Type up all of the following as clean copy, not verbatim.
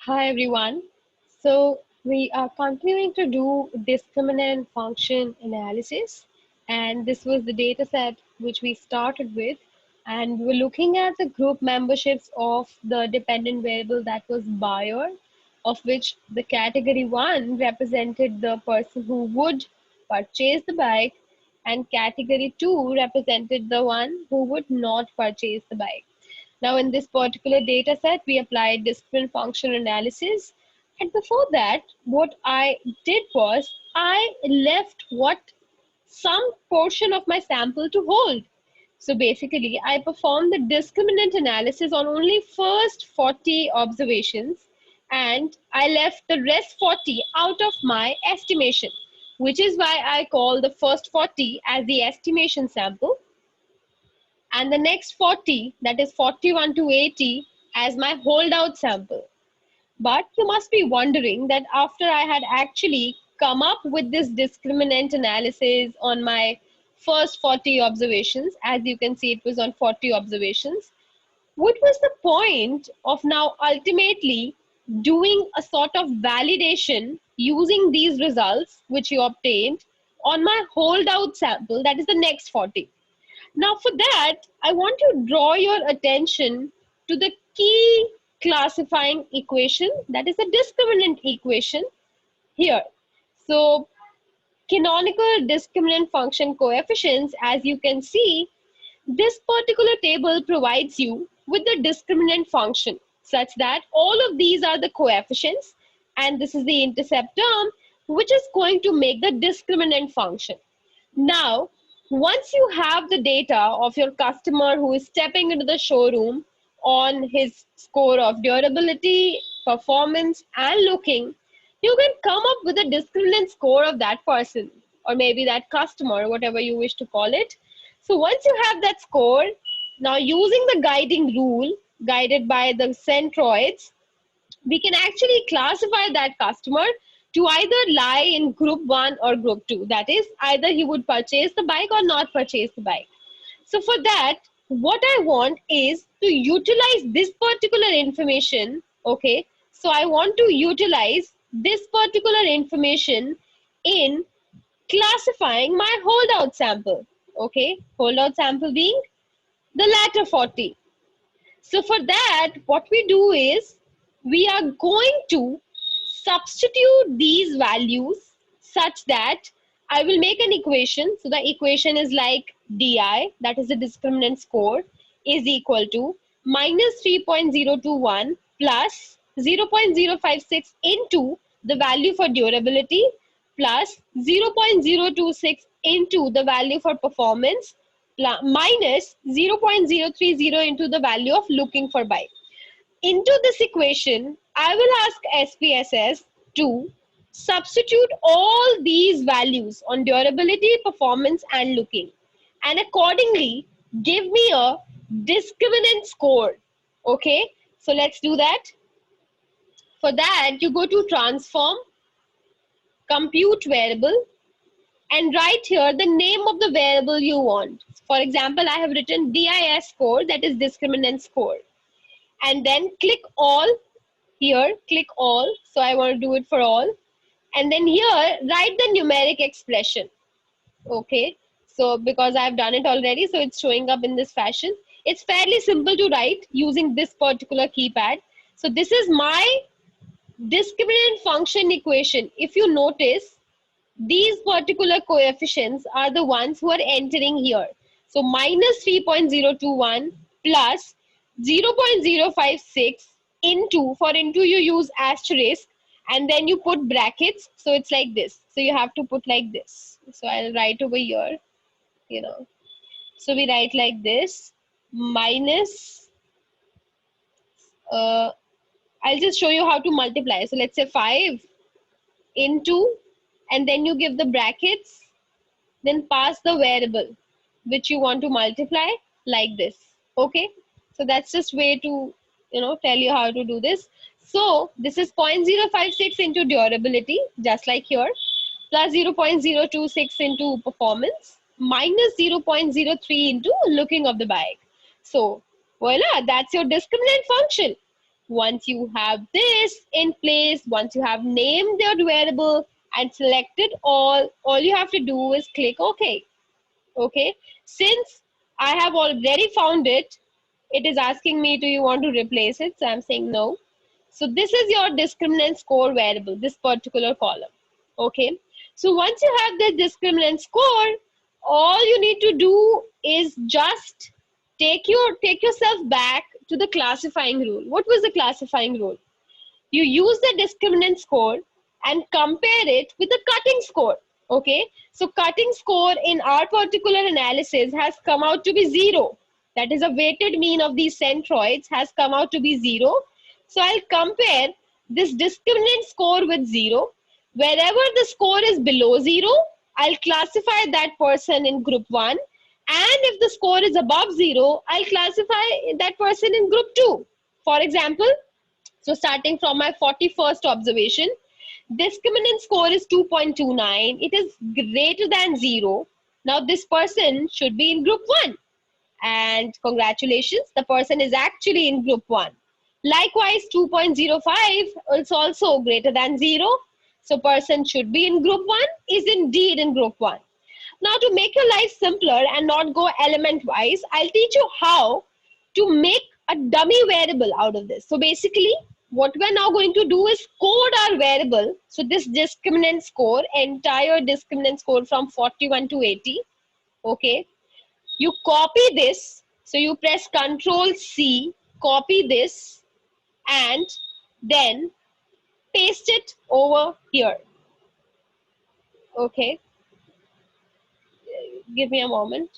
Hi everyone. So we are continuing to do discriminant function analysis, and this was the data set which we started with, and we're looking at the group memberships of the dependent variable that was buyer, of which the category 1 represented the person who would purchase the bike, and category 2 represented the one who would not purchase the bike. Now, in this particular data set, we applied discriminant function analysis. And before that, what I did was I left some portion of my sample to hold. So basically, I performed the discriminant analysis on only first 40 observations, and I left the rest 40 out of my estimation, which is why I call the first 40 as the estimation sample and the next 40, that is 41 to 80, as my holdout sample. But you must be wondering that after I had actually come up with this discriminant analysis on my first 40 observations, as you can see it was on 40 observations, what was the point of now ultimately doing a sort of validation using these results which you obtained on my holdout sample, that is the next 40? Now, for that, I want to draw your attention to the key classifying equation, that is a discriminant equation here. So, canonical discriminant function coefficients, as you can see, this particular table provides you with the discriminant function such that all of these are the coefficients, and this is the intercept term, which is going to make the discriminant function. Now, once you have the data of your customer who is stepping into the showroom on his score of durability, performance, and looking, you can come up with a discriminant score of that person, or maybe that customer, whatever you wish to call it. So once you have that score, now using the guiding rule guided by the centroids, we can actually classify that customer to either lie in group 1 or group 2. That is, either he would purchase the bike or not purchase the bike. So for that, what I want is to utilize this particular information. Okay, so I want to utilize this particular information in classifying my holdout sample. Okay, holdout sample being the latter 40. So for that, what we do is we are going to substitute these values such that I will make an equation. So the equation is like DI, that is the discriminant score, is equal to minus 3.021 plus 0.056 into the value for durability plus 0.026 into the value for performance minus 0.030 into the value of looking for bike. Into this equation, I will ask SPSS to substitute all these values on durability, performance, and looking, and accordingly give me a discriminant score. Okay, so let's do that. For that, you go to transform, compute variable, and write here the name of the variable you want. For example, I have written DIS score, that is discriminant score. And then click all here, click all. So I want to do it for all. And then here, write the numeric expression. Okay. So because I've done it already, so it's showing up in this fashion. It's fairly simple to write using this particular keypad. So this is my discriminant function equation. If you notice, these particular coefficients are the ones who are entering here. So minus 3.021 plus 0.056 into you use asterisk and then you put brackets. So it's like this. So you have to put like this. So I'll write over here, you know. So we write like this, minus, I'll just show you how to multiply. So let's say 5 into, and then you give the brackets, then pass the variable which you want to multiply like this. Okay, so that's just way to tell you how to do this. So this is 0.056 into durability, just like here, plus 0.026 into performance, minus 0.03 into looking of the bike. So voila, that's your discriminant function. Once you have this in place, once you have named your variable and selected all you have to do is click OK. Okay, since I have already found it, it is asking me, do you want to replace it? So I'm saying no. So this is your discriminant score variable, this particular column. Okay, so once you have the discriminant score, all you need to do is just take yourself back to the classifying rule. What was the classifying rule? You use the discriminant score and compare it with the cutting score. Okay, so cutting score in our particular analysis has come out to be 0. That is a weighted mean of these centroids has come out to be 0. So I'll compare this discriminant score with 0. Wherever the score is below 0, I'll classify that person in group 1. And if the score is above 0, I'll classify that person in group 2. For example, so starting from my 41st observation, discriminant score is 2.29. It is greater than 0. Now this person should be in group 1. And congratulations, the person is actually in group 1. Likewise, 2.05 is also greater than 0. So person should be in group 1, is indeed in group 1. Now to make your life simpler and not go element wise, I'll teach you how to make a dummy variable out of this. So basically, what we're now going to do is code our variable. So this discriminant score, entire discriminant score from 41 to 80. Okay. You copy this. So you press Control C, copy this, and then paste it over here. Okay. Give me a moment.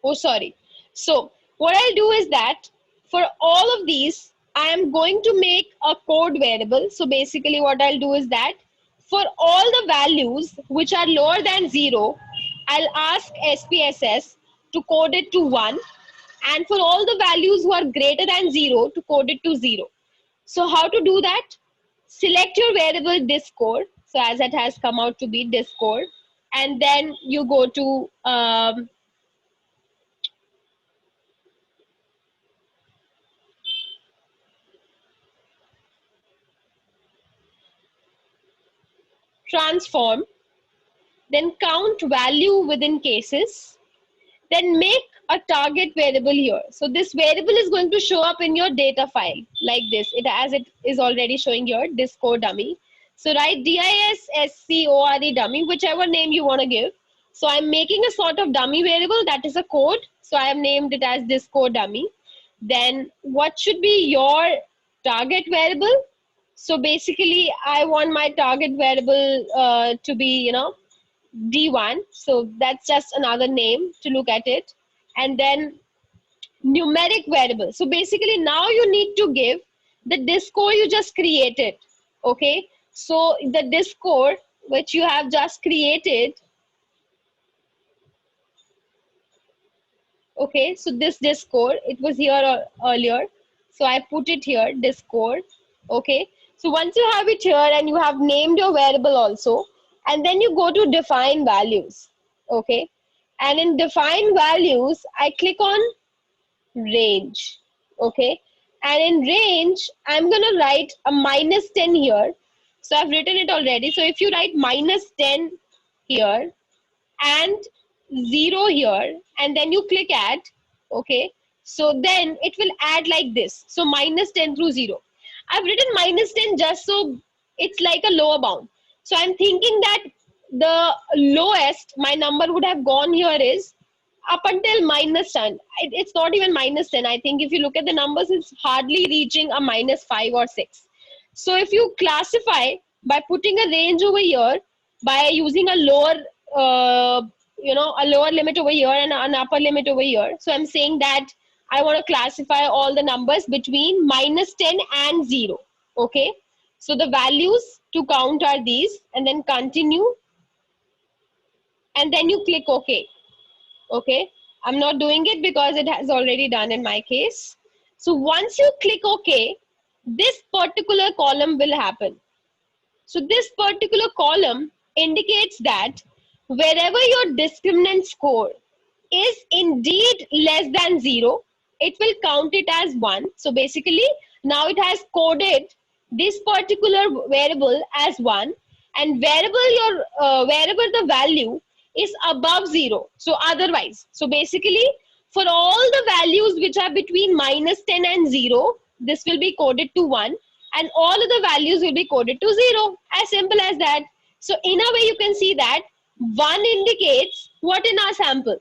Oh, sorry. So what I'll do is that for all of these, I am going to make a code variable. So basically what I'll do is that for all the values which are lower than 0, I'll ask SPSS to code it to 1. And for all the values who are greater than 0, to code it to 0. So how to do that? Select your variable discord. So as it has come out to be discord. And then you go to transform, then count value within cases, then make a target variable here. So this variable is going to show up in your data file like this, as it is already showing here, discore dummy. So write DISSCORE dummy, whichever name you want to give. So I'm making a sort of dummy variable that is a code. So I have named it as discore dummy. Then what should be your target variable? So basically, I want my target variable to be, D1. So that's just another name to look at it. And then numeric variable. So basically, now you need to give the discord you just created. Okay. So the discord which you have just created. Okay. So this discord, it was here earlier. So I put it here, discord. Okay. So once you have it here and you have named your variable also, and then you go to define values. Okay. And in define values, I click on range. Okay. And in range, I'm going to write a -10 here. So I've written it already. So if you write -10 here and 0 here, and then you click add, okay, so then it will add like this. So -10 through 0. I've written -10 just so it's like a lower bound. So I'm thinking that the lowest my number would have gone here is up until -10. It's not even -10. I think if you look at the numbers, it's hardly reaching a -5 or 6. So if you classify by putting a range over here, by using a lower, a lower limit over here and an upper limit over here. So I'm saying that I want to classify all the numbers between -10 and 0. Okay. So the values to count are these, and then continue. And then you click OK. Okay. I'm not doing it because it has already done in my case. So once you click OK, this particular column will happen. So this particular column indicates that wherever your discriminant score is indeed less than 0, it will count it as 1. So basically, now it has coded this particular variable as 1, and wherever the value is above 0, so otherwise, so basically for all the values which are between -10 and 0, this will be coded to 1, and all of the values will be coded to 0. As simple as that. So in a way, you can see that 1 indicates what in our sample.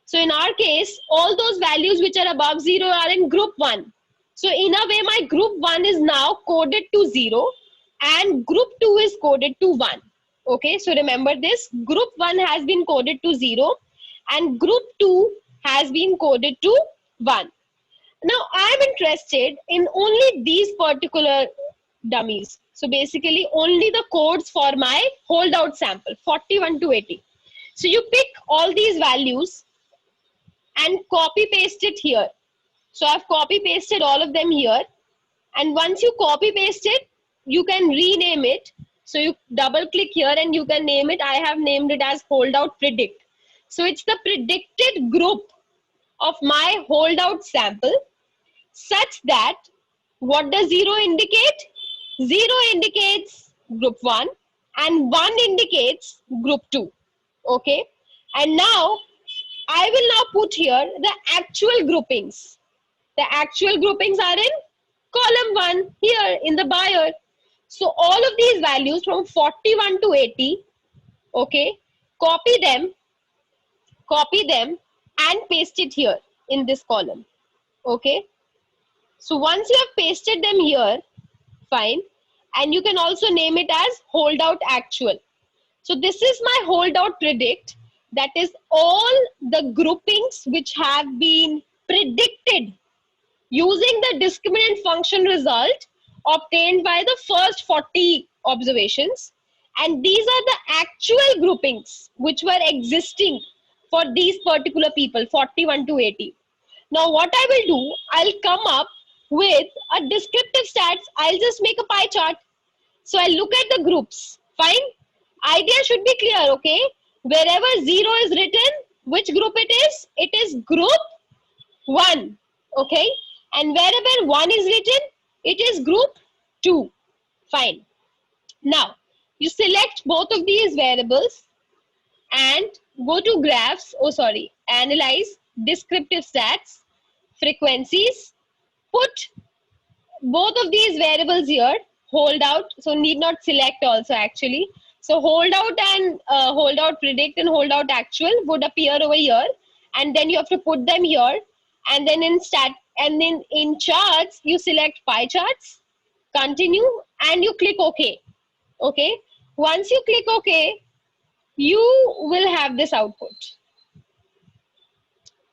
So in our case, all those values which are above 0 are in group 1. So in a way, my group 1 is now coded to 0 and group 2 is coded to 1. Okay, so remember this, group 1 has been coded to 0 and group 2 has been coded to 1. Now I'm interested in only these particular dummies. So basically only the codes for my holdout sample, 41 to 80. So you pick all these values and copy paste it here. So I've copy pasted all of them here. And once you copy paste it, you can rename it. So you double click here and you can name it. I have named it as holdout predict. So it's the predicted group of my holdout sample, such that what does 0 indicate? 0 indicates group 1 and 1 indicates group 2. Okay. And now I will now put here the actual groupings. The actual groupings are in column 1 here in the buyer. So all of these values from 41 to 80, okay, copy them and paste it here in this column. Okay. So once you have pasted them here, fine. And you can also name it as holdout actual. So this is my holdout predict. That is all the groupings which have been predicted using the discriminant function result obtained by the first 40 observations. And these are the actual groupings which were existing for these particular people, 41 to 80. Now what I will do, I'll come up with a descriptive stats. I'll just make a pie chart. So I'll look at the groups. Fine. Idea should be clear, okay? Wherever 0 is written, which group it is? It is group 1, okay? And wherever 1 is written, it is group 2. Fine. Now, you select both of these variables and go to graphs, analyze, descriptive stats, frequencies, put both of these variables here, hold out, so need not select also actually. So hold out and hold out predict and hold out actual would appear over here, and then you have to put them here, and then in charts you select pie charts, continue, and you click OK. Okay. Once you click OK, you will have this output.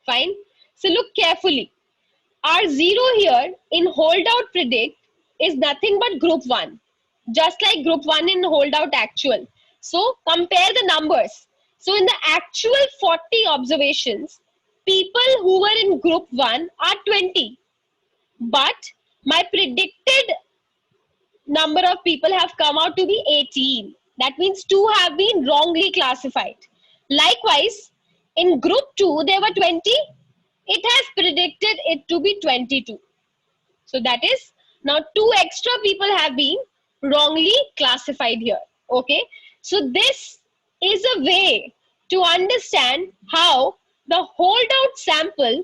Fine. So look carefully. Our 0 here in holdout predict is nothing but group 1, just like group 1 in holdout actual. So compare the numbers. So in the actual 40 observations, people who were in group 1 are 20, but my predicted number of people have come out to be 18. That means 2 have been wrongly classified. Likewise, in group 2, there were 20. It has predicted it to be 22. So that is, now 2 extra people have been wrongly classified here. Okay. So this is a way to understand how the holdout sample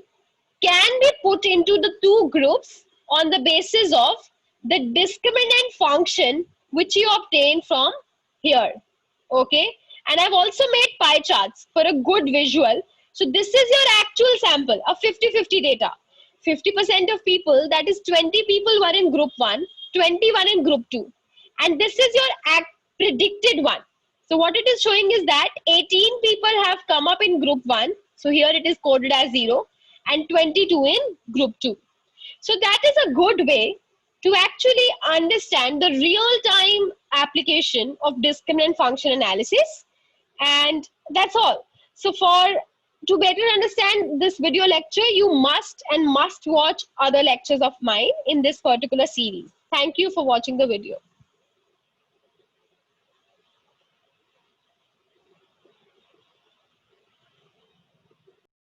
can be put into the 2 groups on the basis of the discriminant function which you obtain from here. Okay. And I've also made pie charts for a good visual. So this is your actual sample of 50-50 data. 50% of people, that is 20 people were in group 1, 21 in group 2. And this is your predicted one. So what it is showing is that 18 people have come up in group 1. So here it is coded as 0 and 22 in group 2. So that is a good way to actually understand the real-time application of discriminant function analysis. And that's all. So to better understand this video lecture, you must watch other lectures of mine in this particular series. Thank you for watching the video.